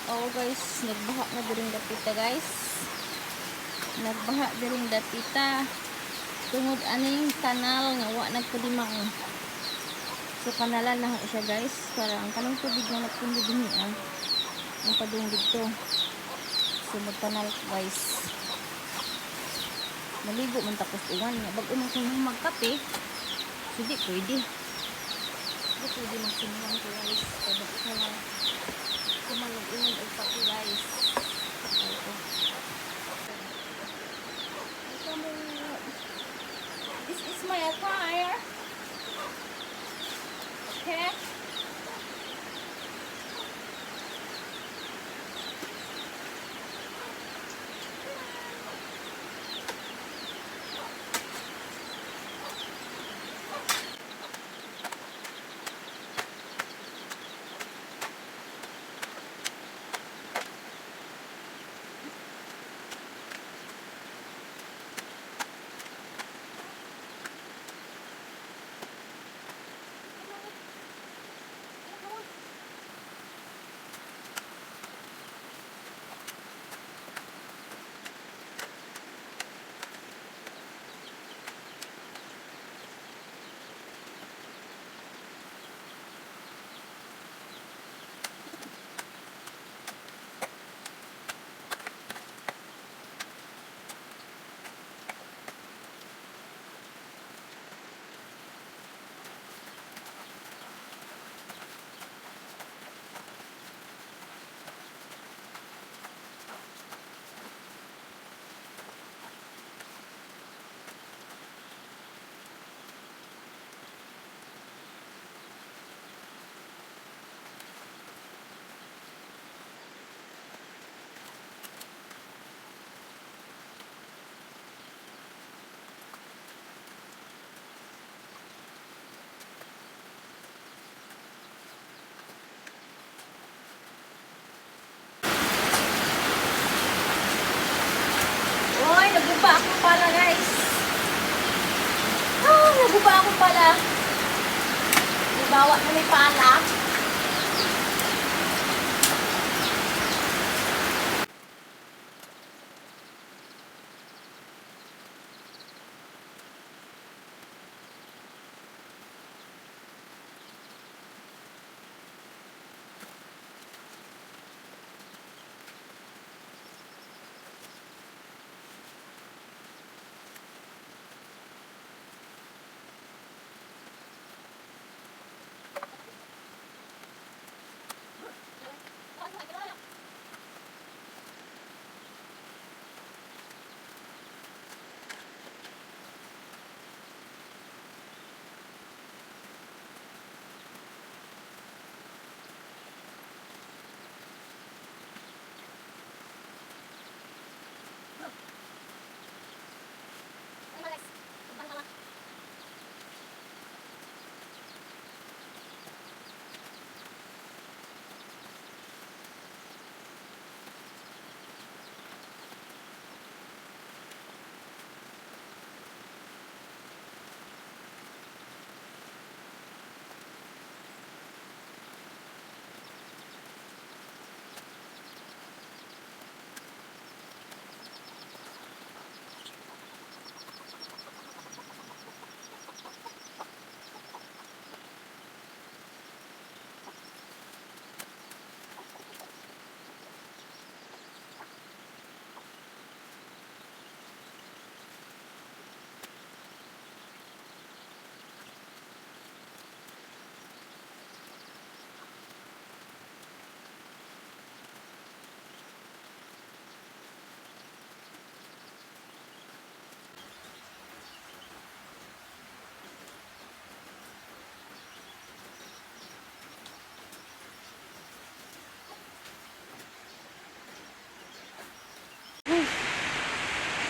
Oh guys, nagbaha na diring dapita guys. Nagbaha diring dapita. Tungod aning kanal nga wa nagpadimang. So kanalan na siya guys. Para ang kanang tubig nga nagpundo din ang padung dito. So magkanal guys. Maligo man tapos uwan nga. Bago man kung magkape, hindi pwede. Hindi pwede magsinuwan ko guys. Kada sa kumalog-ingon og kape guys. Ito. This is my attire. Okay. Naguba ako pala guys. Naguba ako pala. Ibawa na may pala.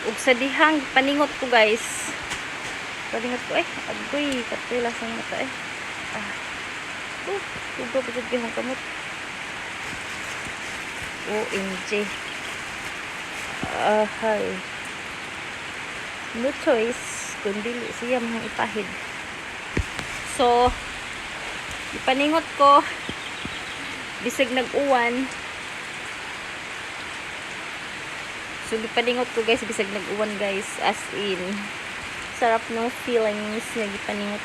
Ug sa dihang paningot ko guys. Paningot ko agoy katila sa mata tubo pa jud gihang kamot. OMG. Hay. No choice kundi siya mga ipahid. So ipaningot ko bisag nag-uwan So gipaningot ko guys bisag nag-uwan guys, as in sarap ng feelings nga gipaningot.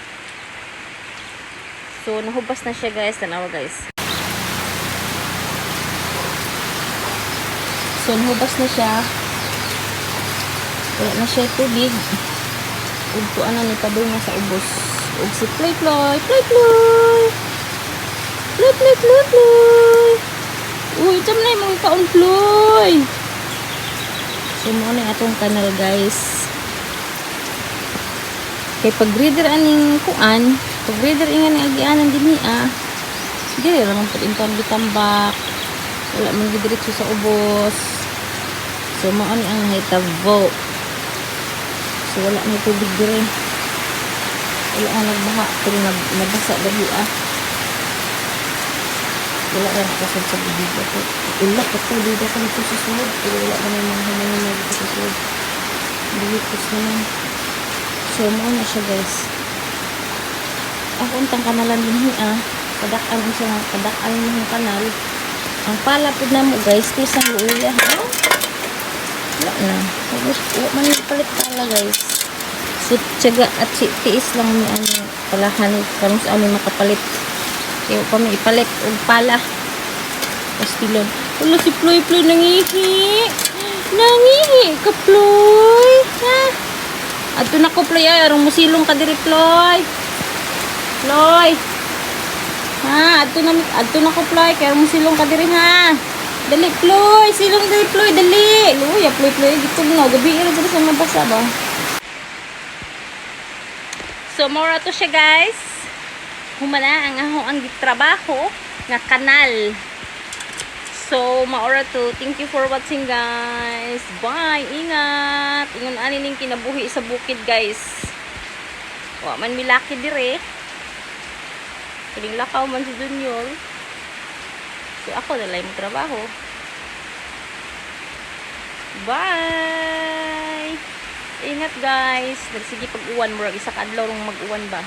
So nahubas na siya guys, tanawa guys. So nahubas na siya. Wala na siya tubig. Ug tuan na ni padunga sa ubos. Ug si Ploy Ploy, Ploy Ploy. Ploy Ploy Ploy Ploy. Uy, tam na imong kaon Ploy. So mo na atong kanal guys. Kay pag-reader aning kuan, pag-reader ingan ni agianan dinhi Dili ra man pud inton bitambak. Wala man gidiretso sa ubos. So mao ni ang hitabo. So wala may tubig dire. Wala ang nagbaha pero nabasa dali Wala ra kasad sa bibig ako. Wala pa to dito sa susunod. Pero wala na may mga hamon sa susunod. Dilitos naman. So mao na siya guys. Ako untang kanalan dinhi Padak-an siya nga, padak-an yung kanal. Ang pala po na mo guys, tisang luya. Wala na. Wala man yung palit pala guys. So, tiyaga at tiis lang ni palahan. Karong sa amin makapalit. Kaya pa may ipalit. Huwag pala. Pastilon. Wala si Ploy Ploy nangihi. Nangihi ka Ploy. Ha? Ato na ko Ploy arong musilong ka diri Ploy. Ploy. Ha, adto na ko Ploy, kaya mo silong ka diri ha. Dali Ploy, silong dali Ploy, dali. Luya Ploy Ploy gitug no, gabi ra diri sa mabasa ba. So mora to siya guys. Humana ang ang gitrabaho nga kanal. So maora to. Thank you for watching guys. Bye. Ingat. Ingon ani ning kinabuhi sa bukid guys. Wa man milaki dire. Kiling lakaw man si Junior. So ako na lang trabaho. Bye! Ingat guys. Nagsige pag-uwan mo. Isa ka adlaw mag-uwan ba?